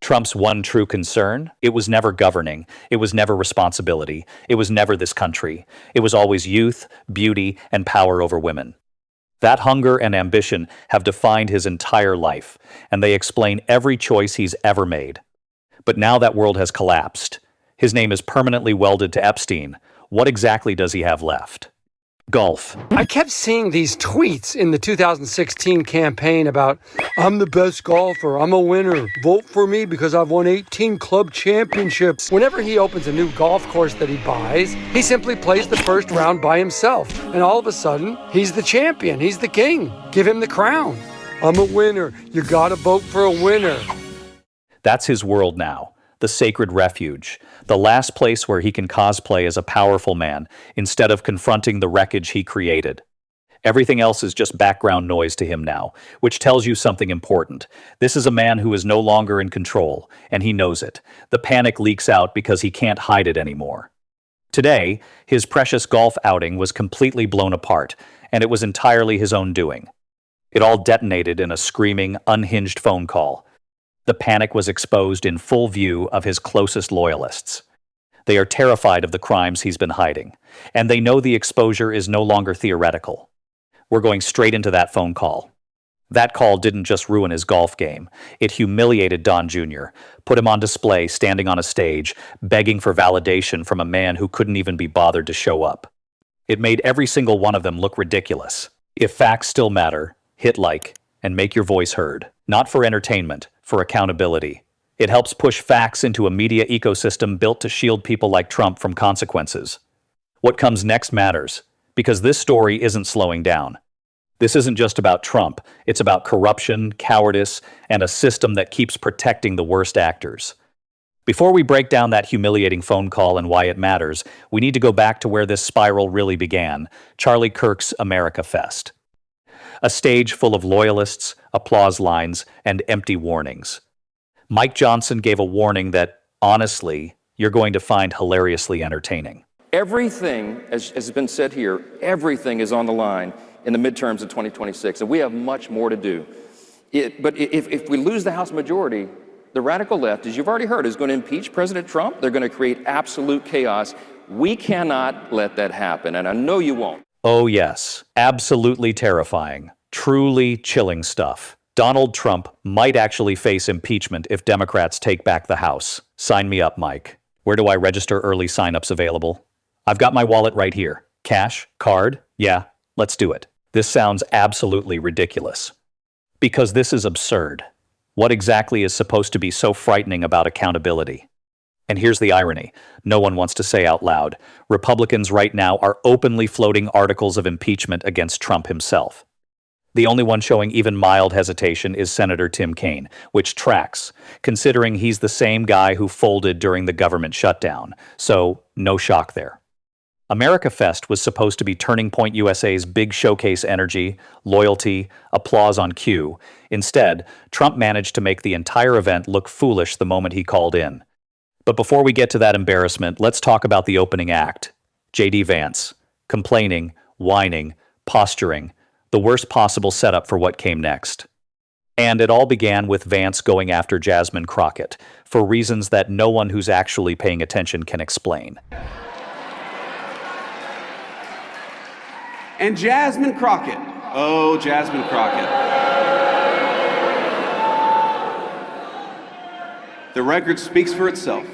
Trump's one true concern? It was never governing. It was never responsibility. It was never this country. It was always youth, beauty, and power over women. That hunger and ambition have defined his entire life, and they explain every choice he's ever made. But now that world has collapsed. His name is permanently welded to Epstein. What exactly does he have left? Golf. I kept seeing these tweets in the 2016 campaign about, I'm the best golfer, I'm a winner, vote for me because I've won 18 club championships. Whenever he opens a new golf course that he buys, he simply plays the first round by himself. And all of a sudden, he's the champion, he's the king. Give him the crown. I'm a winner, you gotta vote for a winner. That's his world now. The sacred refuge, the last place where he can cosplay as a powerful man instead of confronting the wreckage he created. Everything else is just background noise to him now, which tells you something important. This is a man who is no longer in control, and he knows it. The panic leaks out because he can't hide it anymore. Today, his precious golf outing was completely blown apart, and it was entirely his own doing. It all detonated in a screaming, unhinged phone call. The panic was exposed in full view of his closest loyalists. They are terrified of the crimes he's been hiding, and they know the exposure is no longer theoretical. We're going straight into that phone call. That call didn't just ruin his golf game. It humiliated Don Jr., put him on display standing on a stage, begging for validation from a man who couldn't even be bothered to show up. It made every single one of them look ridiculous. If facts still matter, hit like and make your voice heard. Not for entertainment, for accountability. It helps push facts into a media ecosystem built to shield people like Trump from consequences. What comes next matters, because this story isn't slowing down. This isn't just about Trump, it's about corruption, cowardice, and a system that keeps protecting the worst actors. Before we break down that humiliating phone call and why it matters, we need to go back to where this spiral really began, Charlie Kirk's America Fest. A stage full of loyalists, applause lines, and empty warnings. Mike Johnson gave a warning that, honestly, you're going to find hilariously entertaining. Everything, as has been said here, everything is on the line in the midterms of 2026, and we have much more to do. But if we lose the House majority, the radical left, as you've already heard, is going to impeach President Trump. They're going to create absolute chaos. We cannot let that happen, and I know you won't. Oh yes, absolutely terrifying, truly chilling stuff. Donald Trump might actually face impeachment if Democrats take back the House. Sign me up, Mike. Where do I register early signups available? I've got my wallet right here. Cash? Card? Yeah, let's do it. This sounds absolutely ridiculous. Because this is absurd. What exactly is supposed to be so frightening about accountability? And here's the irony. No one wants to say out loud. Republicans right now are openly floating articles of impeachment against Trump himself. The only one showing even mild hesitation is Senator Tim Kaine, which tracks, considering he's the same guy who folded during the government shutdown. So, no shock there. America Fest was supposed to be Turning Point USA's big showcase energy, loyalty, applause on cue. Instead, Trump managed to make the entire event look foolish the moment he called in. But before we get to that embarrassment, let's talk about the opening act. J.D. Vance. Complaining, whining, posturing. The worst possible setup for what came next. And it all began with Vance going after Jasmine Crockett, for reasons that no one who's actually paying attention can explain. And Jasmine Crockett. Oh, Jasmine Crockett. The record speaks for itself.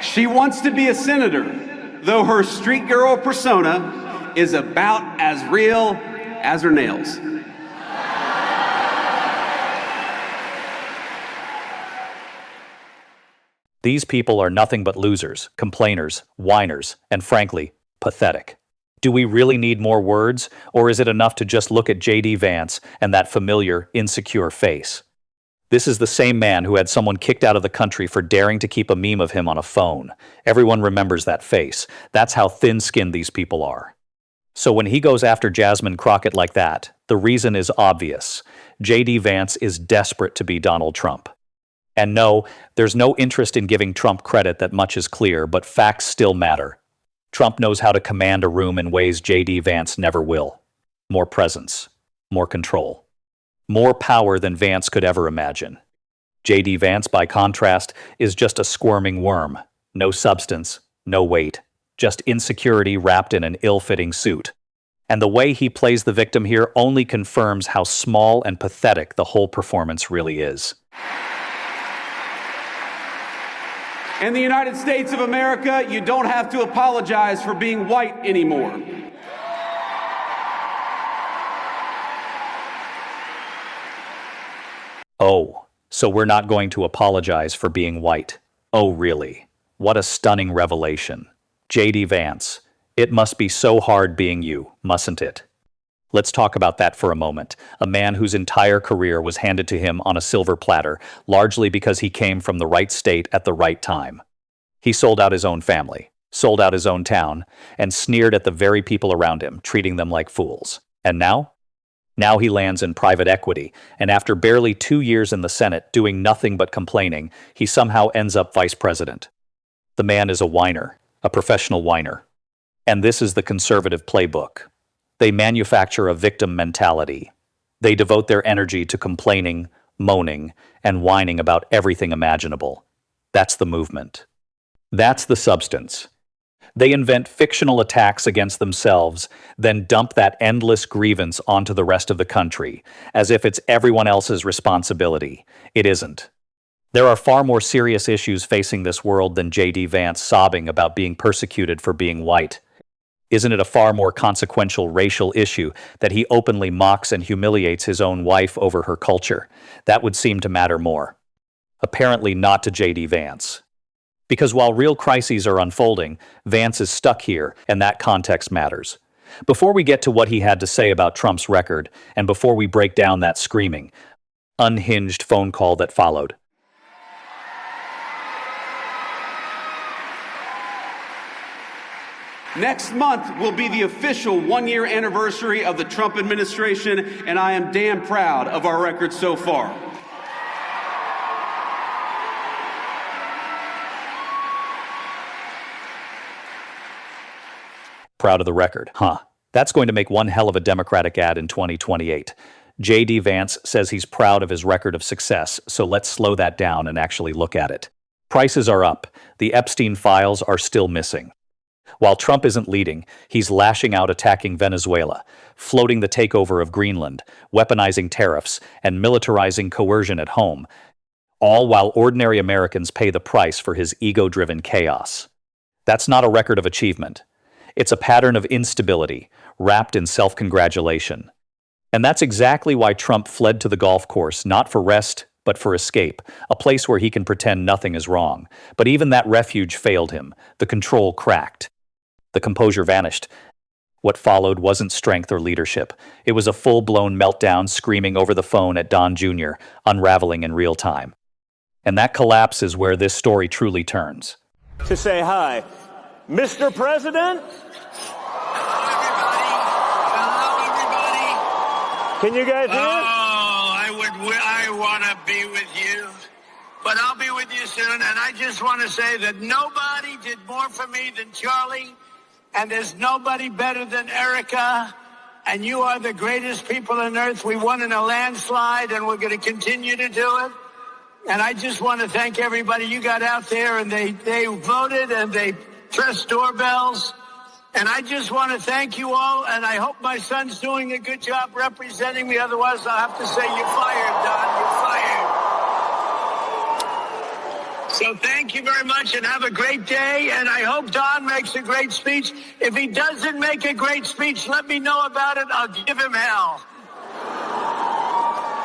She wants to be a senator, though her street girl persona is about as real as her nails. These people are nothing but losers, complainers, whiners, and frankly, pathetic. Do we really need more words, or is it enough to just look at J.D. Vance and that familiar, insecure face? This is the same man who had someone kicked out of the country for daring to keep a meme of him on a phone. Everyone remembers that face. That's how thin-skinned these people are. So when he goes after Jasmine Crockett like that, the reason is obvious. J.D. Vance is desperate to be Donald Trump. And no, there's no interest in giving Trump credit that much is clear, but facts still matter. Trump knows how to command a room in ways J.D. Vance never will. More presence, more control. More power than Vance could ever imagine. J.D. Vance, by contrast, is just a squirming worm. No substance, no weight, just insecurity wrapped in an ill-fitting suit. And the way he plays the victim here only confirms how small and pathetic the whole performance really is. In the United States of America, you don't have to apologize for being white anymore. Oh, so we're not going to apologize for being white. Oh, really? What a stunning revelation. J.D. Vance, it must be so hard being you, mustn't it? Let's talk about that for a moment. A man whose entire career was handed to him on a silver platter, largely because he came from the right state at the right time. He sold out his own family, sold out his own town, and sneered at the very people around him, treating them like fools. And now? Now he lands in private equity, and after barely 2 years in the Senate doing nothing but complaining, he somehow ends up vice president. The man is a whiner, a professional whiner. And this is the conservative playbook. They manufacture a victim mentality. They devote their energy to complaining, moaning, and whining about everything imaginable. That's the movement. That's the substance. They invent fictional attacks against themselves, then dump that endless grievance onto the rest of the country, as if it's everyone else's responsibility. It isn't. There are far more serious issues facing this world than J.D. Vance sobbing about being persecuted for being white. Isn't it a far more consequential racial issue that he openly mocks and humiliates his own wife over her culture? That would seem to matter more. Apparently not to J.D. Vance. Because while real crises are unfolding, Vance is stuck here, and that context matters. Before we get to what he had to say about Trump's record, and before we break down that screaming, unhinged phone call that followed, next month will be the official one-year anniversary of the Trump administration, and I am damn proud of our record so far. proud of the record, huh? That's going to make one hell of a Democratic ad in 2028. J.D. Vance says he's proud of his record of success, so let's slow that down and actually look at it. Prices are up. The Epstein files are still missing. While Trump isn't leading, he's lashing out attacking Venezuela, floating the takeover of Greenland, weaponizing tariffs, and militarizing coercion at home, all while ordinary Americans pay the price for his ego-driven chaos. That's not a record of achievement. It's a pattern of instability, wrapped in self-congratulation. And that's exactly why Trump fled to the golf course, not for rest, but for escape, a place where he can pretend nothing is wrong. But even that refuge failed him. The control cracked. The composure vanished. What followed wasn't strength or leadership. It was a full-blown meltdown, screaming over the phone at Don Jr., unraveling in real time. And that collapse is where this story truly turns. To say hi. Mr. President? Hello, everybody. Can you guys hear it? I want to be with you, but I'll be with you soon. And I just want to say that nobody did more for me than Charlie, and there's nobody better than Erica. And you are the greatest people on earth. We won in a landslide, and we're going to continue to do it. And I just want to thank everybody. You got out there, and they voted, and they pressed doorbells. And I just want to thank you all, and I hope my son's doing a good job representing me. Otherwise, I'll have to say, you're fired, Don. You're fired. So thank you very much, and have a great day. And I hope Don makes a great speech. If he doesn't make a great speech, let me know about it. I'll give him hell.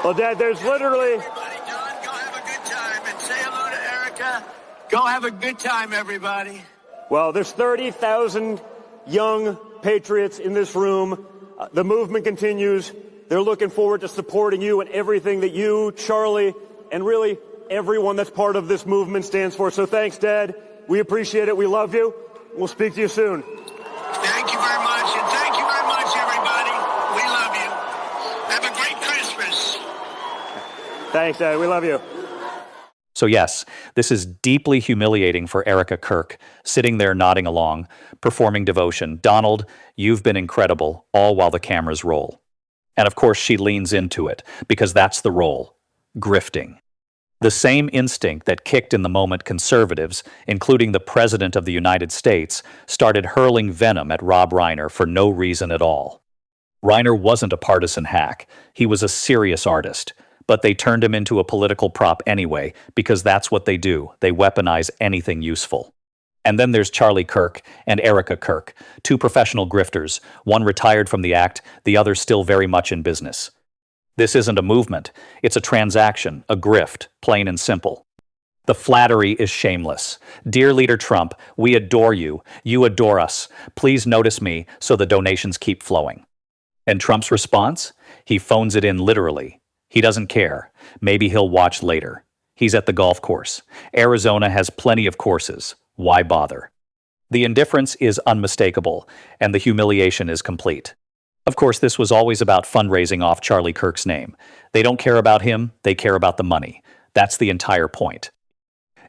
Well, Dad, there's literally... Everybody, Don, go have a good time. And say hello to Erica. Go have a good time, everybody. Well, there's 30,000 young patriots in this room. The movement continues. They're looking forward to supporting you and everything that you, Charlie, and really everyone that's part of this movement stands for. So thanks, Dad. We appreciate it. We love you. We'll speak to you soon. Thank you very much, and thank you very much, everybody. We love you. Have a great Christmas. Thanks, Dad. We love you. So yes, this is deeply humiliating for Erica Kirk, sitting there nodding along, performing devotion. Donald, you've been incredible, all while the cameras roll. And of course she leans into it, because that's the role. Grifting. The same instinct that kicked in the moment conservatives, including the President of the United States, started hurling venom at Rob Reiner for no reason at all. Reiner wasn't a partisan hack. He was a serious artist. But they turned him into a political prop anyway, because that's what they do. They weaponize anything useful. And then there's Charlie Kirk and Erica Kirk, two professional grifters, one retired from the act, the other still very much in business. This isn't a movement. It's a transaction, a grift, plain and simple. The flattery is shameless. Dear Leader Trump, we adore you. You adore us. Please notice me so the donations keep flowing. And Trump's response? He phones it in literally. He doesn't care. Maybe he'll watch later. He's at the golf course. Arizona has plenty of courses. Why bother? The indifference is unmistakable, and the humiliation is complete. Of course, this was always about fundraising off Charlie Kirk's name. They don't care about him, they care about the money. That's the entire point.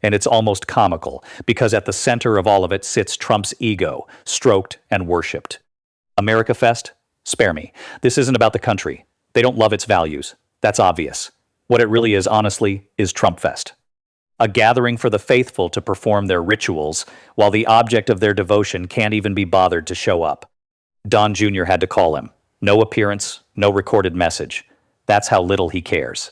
And it's almost comical, because at the center of all of it sits Trump's ego, stroked and worshipped. America Fest? Spare me. This isn't about the country. They don't love its values. That's obvious. What it really is, honestly, is Trump Fest. A gathering for the faithful to perform their rituals, while the object of their devotion can't even be bothered to show up. Don Jr. had to call him. No appearance, no recorded message. That's how little he cares.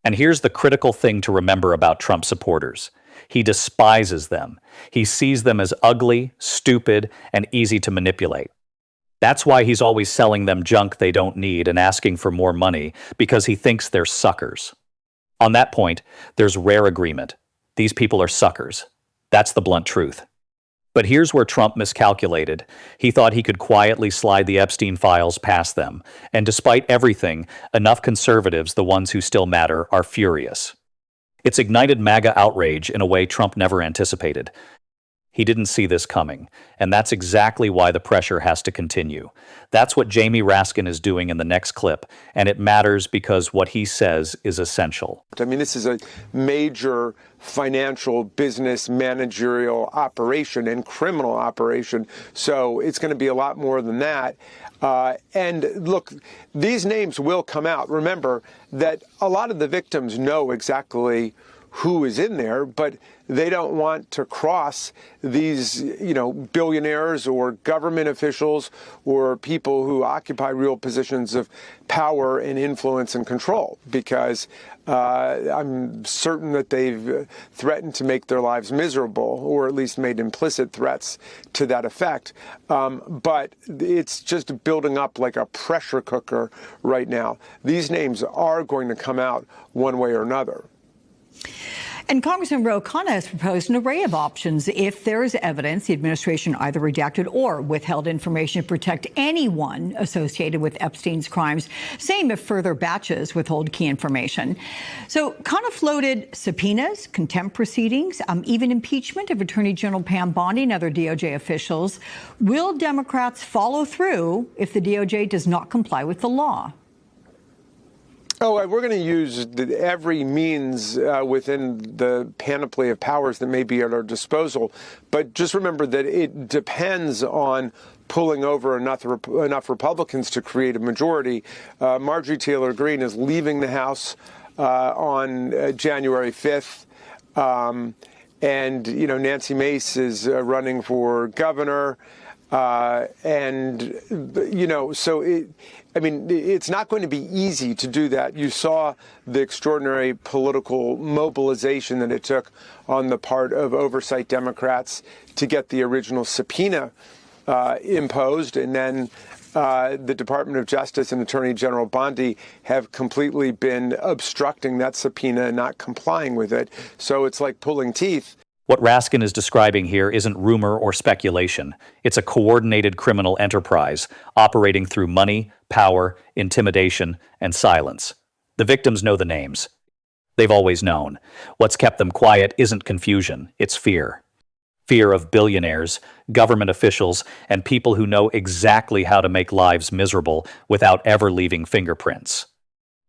And here's the critical thing to remember about Trump supporters. He despises them. He sees them as ugly, stupid, and easy to manipulate. That's why he's always selling them junk they don't need and asking for more money, because he thinks they're suckers. On that point, there's rare agreement. These people are suckers. That's the blunt truth. But here's where Trump miscalculated. He thought he could quietly slide the Epstein files past them, and despite everything, enough conservatives, the ones who still matter, are furious. It's ignited MAGA outrage in a way Trump never anticipated. He didn't see this coming, and that's exactly why the pressure has to continue. That's what Jamie Raskin is doing in the next clip, and it matters because what he says is essential. I mean, this is a major financial, business, managerial operation and criminal operation, so it's going to be a lot more than that. And look, these names will come out. Remember that a lot of the victims know exactly who is in there, but they don't want to cross these, billionaires or government officials or people who occupy real positions of power and influence and control, because I'm certain that they've threatened to make their lives miserable, or at least made implicit threats to that effect. But it's just building up like a pressure cooker right now. These names are going to come out one way or another. And Congressman Ro Khanna has proposed an array of options if there is evidence the administration either redacted or withheld information to protect anyone associated with Epstein's crimes. Same if further batches withhold key information. So Khanna floated subpoenas, contempt proceedings, even impeachment of Attorney General Pam Bondi and other DOJ officials. Will Democrats follow through if the DOJ does not comply with the law? Oh, we're going to use every means within the panoply of powers that may be at our disposal. But just remember that it depends on pulling over enough Republicans to create a majority. Marjorie Taylor Greene is leaving the House on January 5th. And, Nancy Mace is running for governor. It's not going to be easy to do that. You saw the extraordinary political mobilization that it took on the part of oversight Democrats to get the original subpoena imposed, and then the Department of Justice and Attorney General Bondi have completely been obstructing that subpoena and not complying with it. So it's like pulling teeth. What Raskin is describing here isn't rumor or speculation. It's a coordinated criminal enterprise operating through money, power, intimidation, and silence. The victims know the names. They've always known. What's kept them quiet isn't confusion, it's fear. Fear of billionaires, government officials, and people who know exactly how to make lives miserable without ever leaving fingerprints.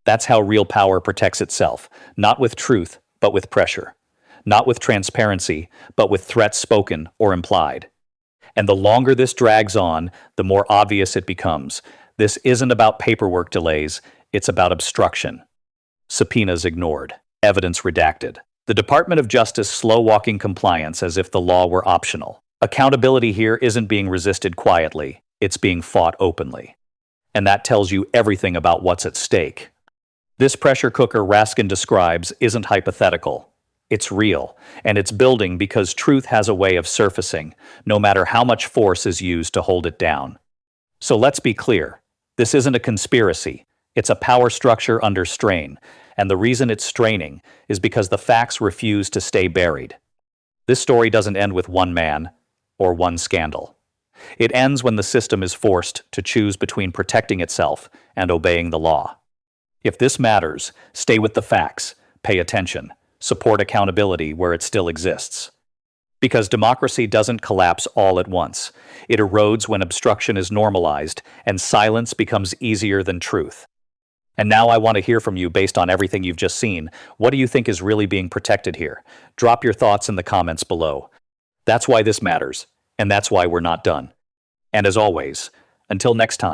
That's how real power protects itself, not with truth, but with pressure. Not with transparency, but with threats spoken or implied. And the longer this drags on, the more obvious it becomes. This isn't about paperwork delays, it's about obstruction. Subpoenas ignored. Evidence redacted. The Department of Justice slow-walking compliance as if the law were optional. Accountability here isn't being resisted quietly, it's being fought openly. And that tells you everything about what's at stake. This pressure cooker Raskin describes isn't hypothetical. It's real, and it's building because truth has a way of surfacing, no matter how much force is used to hold it down. So let's be clear. This isn't a conspiracy. It's a power structure under strain, and the reason it's straining is because the facts refuse to stay buried. This story doesn't end with one man or one scandal. It ends when the system is forced to choose between protecting itself and obeying the law. If this matters, stay with the facts, pay attention, support accountability where it still exists. Because democracy doesn't collapse all at once. It erodes when obstruction is normalized and silence becomes easier than truth. And now I want to hear from you based on everything you've just seen. What do you think is really being protected here? Drop your thoughts in the comments below. That's why this matters, and that's why we're not done. And as always, until next time.